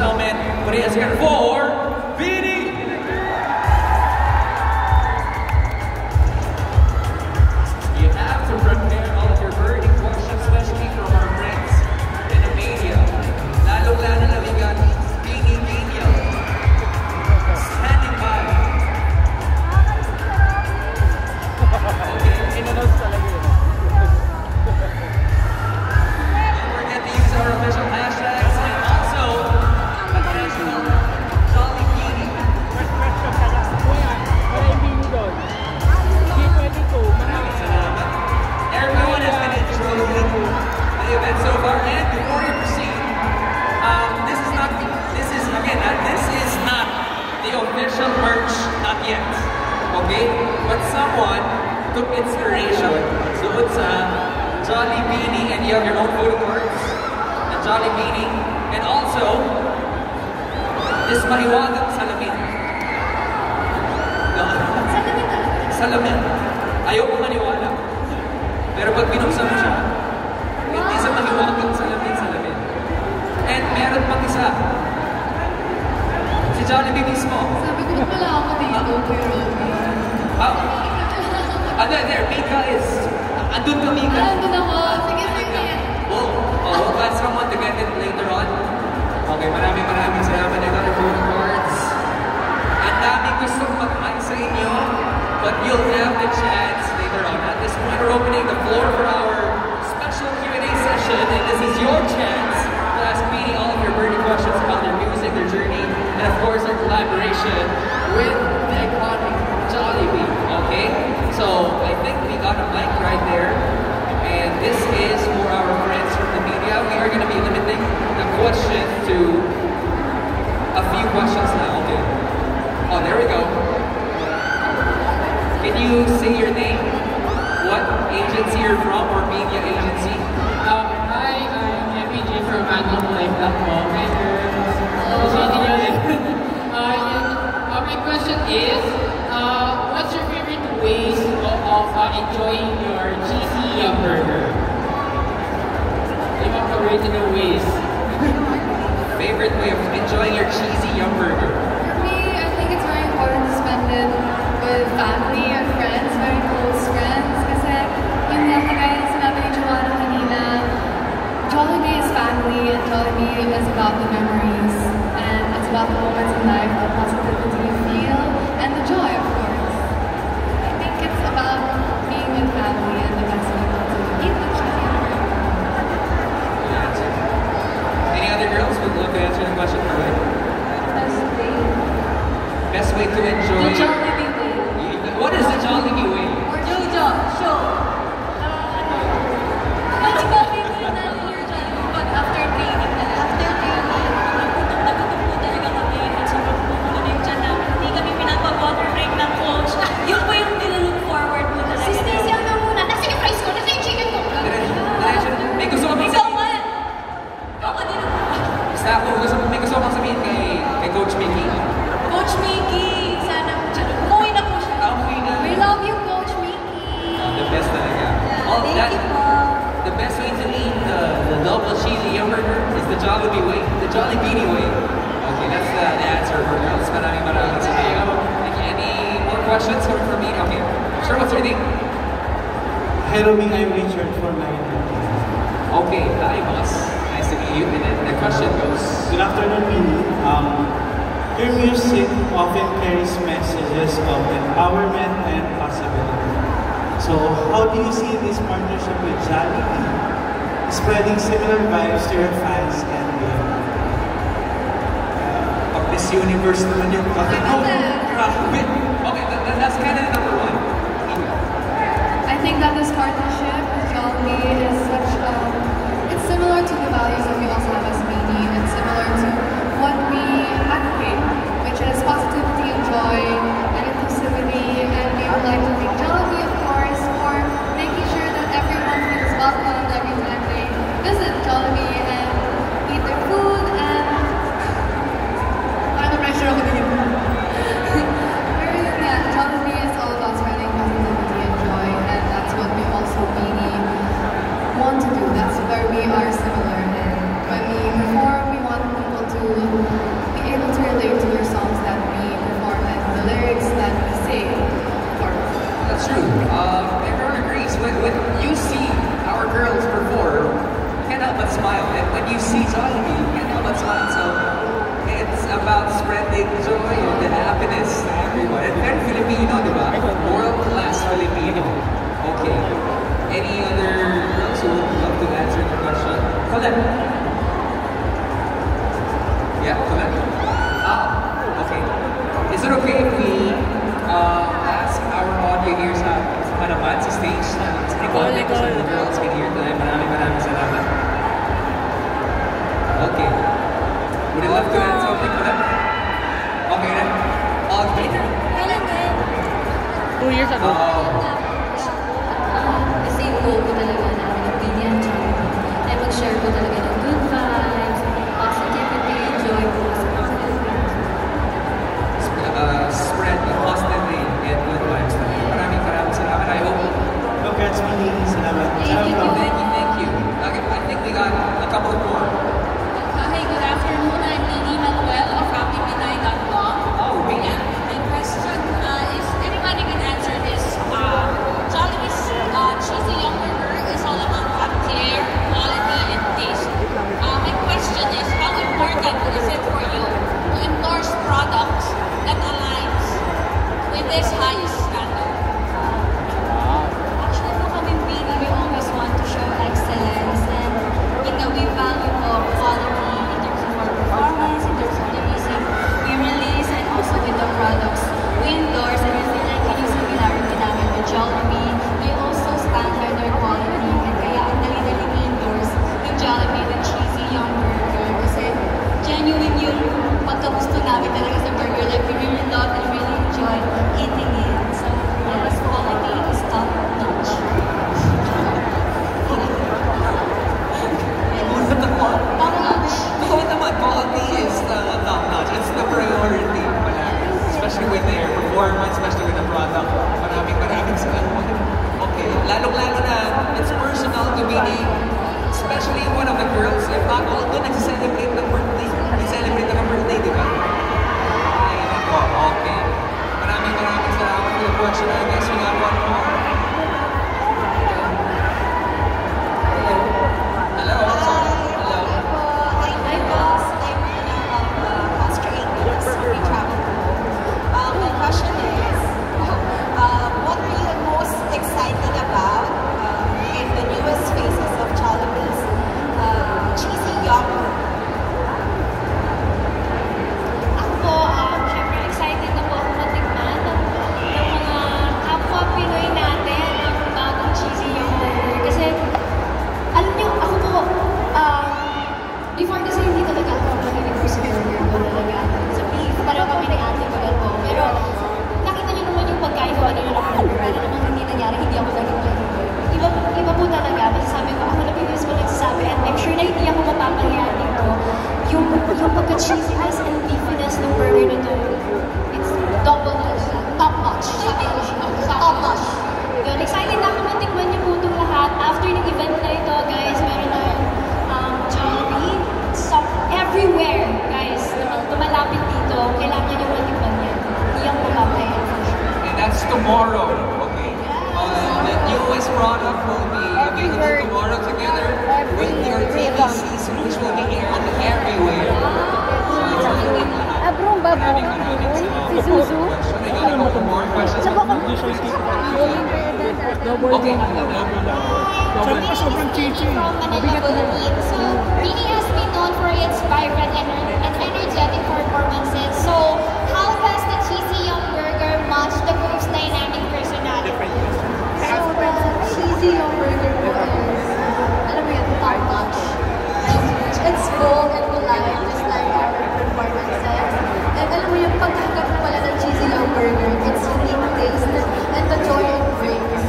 gentlemen, put it together for Beanie! You have to prepare all of your burning questions, especially from our friends in the media. Lalo-lalo na we got Beanie Media standing by. Okay, In-announce talaga yun. don't forget to use our official hashtags and also additional Jolly Beanie. First question ka lang. Kuya, wala yung bini doon. Hindi pwede ko. Maraming salamat. Everyone has been enjoying the event so far, and before we proceed, this is not the official merch, not yet. Okay? But someone took inspiration. So it's Jolly Beanie, and you have your own voting words. A Jolly Beanie, and also this maliwagang salamin. No? Salamin. Ayoko maniwala. Pero pag binuksan mo siya, hindi sa maliwagang salamin. And meron pang isa. Si Jollibee mismo. Sabi ko na pala ako dito, pero... There, Mika is... Andun ka, Mika. Andun ako. Sige. We'll ask someone to get it later on. Okay, maraming salamat. I got your voting cards. Ang daming gustong mag-hi sa inyo, but you'll have the chance later on. At this point, we're opening the floor for our special Q&A session, and this is your chance to ask Beanie all of your burning questions about their music, their journey, and of course, our collaboration with the iconic Jollibee. Okay? So, I think we got a mic right there, and this is for our friends from the media. We are going to be limiting the question to a few questions now. Okay. Oh, there we go. Can you say your name? What agency you're from, or media agency? Hi, I'm FPJ from AngelLife.com. My question is, what's your favorite ways of enjoying your cheesy yum burger? Yung mga original ways. Favorite way of enjoying your cheesy yum burger? For me, I think it's very important to spend it with family and friends, very close friends. Kasi yung kagaya ng sinabi ni Joanna kanina, Jollibee is family, and Jollibee is about the memories. And it's about the moments in life, the positivity you feel, and the joy, of course. I think it's about being with family and the best people to eat the cheesy burger. Good answer. Any other girls would love to answer the question for me? Best way to enjoy. The Jollibee way. What is the Jollibee way? Or Jojo, show. Kasi bakit hindi natin your Jollibee, but after training na lang. After training, gutom na talaga kami. At sobrang gutom na yung tiyan namin. Hindi kami pinapag-water break ng coach. Yun po yung nilalook forward mo talaga. Si Stacey, ang muna. Nasa yung fries ko, nasa yung chicken ko. Diretso. May gusto kami Ikaw man! Ako din. Basta ako, may gusto kong sabihin kay Coach Mickey. Coach Mickey, sana umuwi na po siya. Umuwi na. We love you, Coach Mickey. The best talaga. Thank you po. The best way to eat the double cheesy yum burger is the Jollibee way, the Jolly Beanie way. Okay, that's the answer for girls. Maraming salamat. Any more questions coming from me? Okay. Sure, what's your name? Hello, I'm Richard from Nigeria. Okay, hi boss. Nice to meet you. And then the question goes. Good afternoon, Beanie. Your music often carries messages of empowerment and possibility. So, how do you see this partnership with Jollibee spreading similar vibes to your fans and beyond? Pag Miss Universe naman yung grabe. Okay, that's kind of number one. I think that this partnership with Jollibee is it's similar to the values that we also have as Beanie, and similar to what we advocate, which is positivity and joy and inclusivity, and we would like to thank Jollibee, of course, for making sure that everyone feels welcomed every time they visit Jollibee and eat their food, and I'm pressure ako din. Jollibee is all about spreading positivity and joy, and that's what we also Beanie want to do. That's where we are similar, and when we smile. And when you see Jollibee, you can't help but smile. So it's about spreading joy and happiness to everyone. And very Filipino, di ba? World-class Filipino. Okay. Any other girls who would love to answer the question? Colette. Yeah, Colette. Okay. Is it okay if we ask our audio here sa harapan, sa stage? Sa recording so the girls can hear tayo. Maraming salamat. Okay. Would you love to add something for that? Okay then. Okay. 2 years ago. Kasi yung goal ko talaga na opinion Jollibee ay mag-share ko talaga ng good vibes, positivity, joy po sa mga Spread the positivity and good vibes. Maraming salamat. I hope. Congrats, Mili. Salamat. Thank you. Thank you. Okay, I think we got a couple more. Hi, good afternoon. I'm Lily Manuel of HappyPinay.com. Oh, really? Yeah. My question is, anybody can answer this. Jollibee's cheesy young burger is all about flair, quality, and taste. My question is, how important is it for you to endorse products that aligns with this highest standard? Actually, po kami Pili, we always want to show excellence and we value quality in terms of our performance, in terms of the music we release, and also with the products we endorse. And I feel like yung similarity namin with Jollibee, they also stand by their quality. And kaya ang dali-dali i-endorse yung Jollibee with cheesy young burger. Kasi genuine yung pagkagusto namin talaga sa burger. Like, we really love and really enjoy eating it. So, yes, quality is top notch. Top notch. Oo naman, quality is top notch. It's the priority palagi. Especially with their performance, especially with the product. Maraming salamat. Okay, lalong-lalo na, it's personal to meaning, especially one of the girls, if not all, doon nag-celebrate ng birthday. Nag-celebrate ng birthday, di ba? Ay, nako, okay. Maraming salamat for the question. I guess we got one more. Hello. Hello. Hi, boss. I'm Rina of Pastor English. We travel home. My question is, what are you most excited about in the newest phases of Jollibee's cheesy yogurt? Ako po, syempre excited na po ako matikman ng mga kapwa Pinoy natin ang bagong cheesy yogurt. Kasi, alam niyo, ako po, before kasi hindi talaga ako mahilig po sa burger po talaga. Sa beef, parang kami ni ate ko po. Pero, nakita niyo naman yung pagkain ko, ano yung burger. Ano namang hindi nangyari, hindi ako naging mahilig. Iba po talaga. Masasabi ko, ako na Pinoy ko nagsasabi. And I'm sure na hindi ako mapapahiya dito. Yung pagka-cheesiness and beefiness ng burger na to, it's double notch. Top notch. Top notch. Yun, excited na ako matikman niyo po itong lahat. After ng event na ito, guys, meron na Jollibee. Everywhere, guys, tumalapit dito, kailangan niyo matikman yan. Hindi ako mapapahiya. And that's tomorrow, okay? The newest product will be available tomorrow together with your TVCs, which will be aired everywhere. Abrong babong si Suzu. I got a couple more questions. Okay. Sobrang chichi. From Manila, Philippines. So, Rini has been known for its vibrant and energetic performances. So, how does the cheesy young burger match the group's dynamic personality? So, the cheesy young burger po is, alam mo yun, top notch. It's bold and polite, just like our performances. And alam mo yung pagkakap pala ng cheesy young burger, its unique taste and the joy it brings.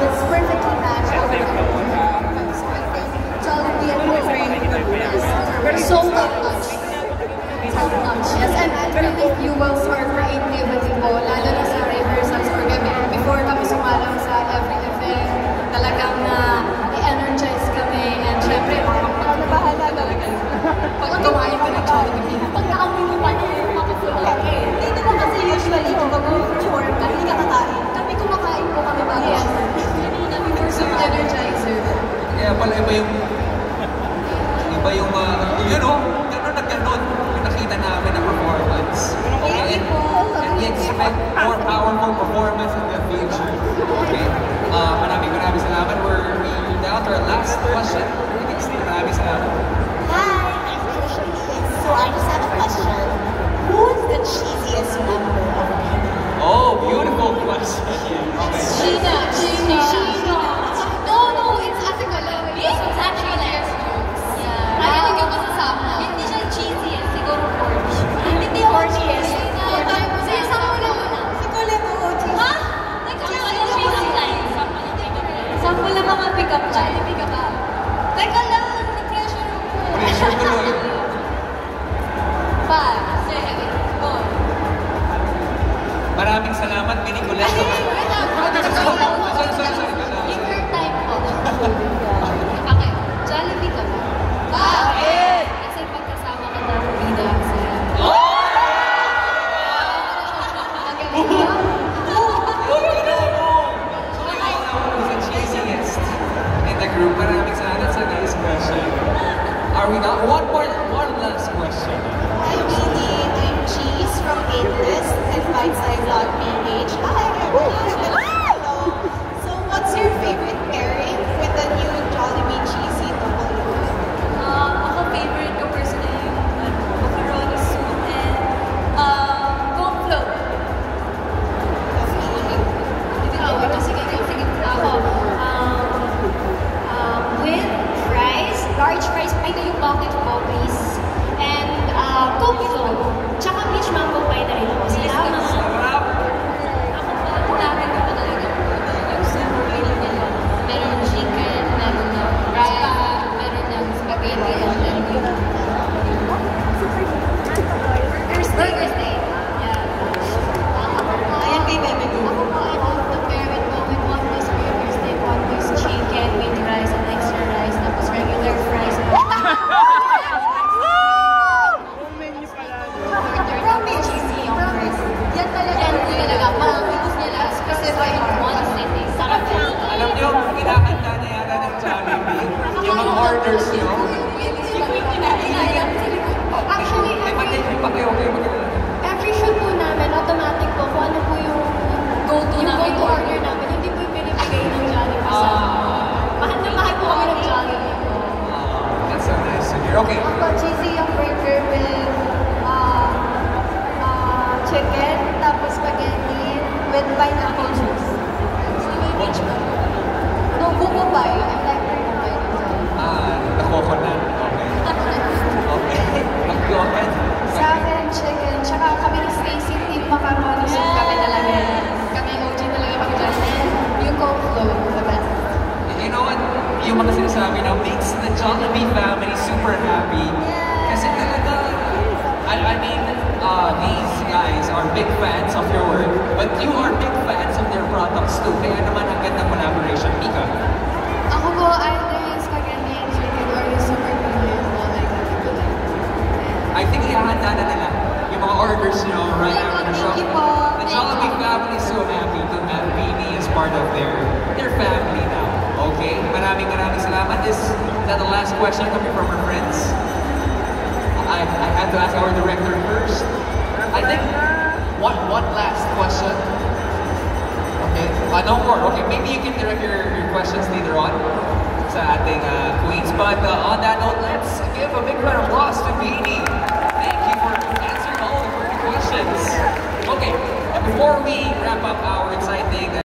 It's perfectly matched our performance. So I think Jollibee and Pinoy is so top notch. ka ba? Jollibee ka ba? Teka lang, na-pressure ako. Pressure tuloy. 5, 6, 4. Maraming salamat, Binikulet. Take your time po. Okay, Jollibee ka ba? Bakit? Kasi pagkasama ka na bida kasi. Group, maraming salamat sa next question. Are we not? One last question. Hi, Beanie. I'm Cheese from Ageless and BitesizePH. Hi, hello. So, what's your favorite pairing with the new Jollibee Cheesy Double Loaf? Ako favorite ko personally yung macaroni soup and Coke float. Sige. Ako, with fries, large fries, ay yung bucket poppies, and Coke float. Tsaka peach mango pie na rin ako. Salamat. Sarap! Ako po, namin ko pa talaga yung super meal nila. Meron chicken, meron ng rice, meron ng spaghetti, and then yung burger steak. Yeah. Ayan kay Bebe Lou. Ako po, I love to pair it po with one piece burger steak, one piece chicken with rice and extra rice, tapos regular fries. Promise. Promise. Yan talaga. Yan talaga. Mga nila. Kasi by one sitting. Sarap po. Alam niyo, kinakanta na yata ng Jollibee. Yung mga orders niyo. Actually, every shoot po namin, automatic po kung ano po yung go-to order namin. Hindi po yung pinipigay ng Jollibee sa mahal na mahal po kami ng Jollibee po. That's so nice to hear. Okay. Ako, cheesy yung burger with chicken, tapos spaghetti with pineapple juice. No, buko pie. I like buko pie. Nakoko na. Okay. Okay. Go ahead. Sa akin, chicken. Tsaka kami ni Stacy, team macaroni soup kami talaga. Kami OG talaga kami dyan. And yung Coke float, the best. You know what? Yung mga sinasabi na makes the Jollibee family super happy. Kasi talaga, I mean, these guys are big fans of your work, but you are big fans of their products too. Kaya naman ang gandang collaboration, Mika. Ako po, either yung spaghetti and chicken or yung super premium po, like I think ihahanda na nila yung mga orders nyo right after the show. Thank you po. The Jollibee family is so happy to have Beanie as part of their family now. Okay? Maraming salamat. Is that the last question coming from our friends? I have to ask our director first. I think one last question. Okay? No more. Okay, maybe you can direct your questions later on sa ating queens. But on that note, let's give a big round of applause to Beanie.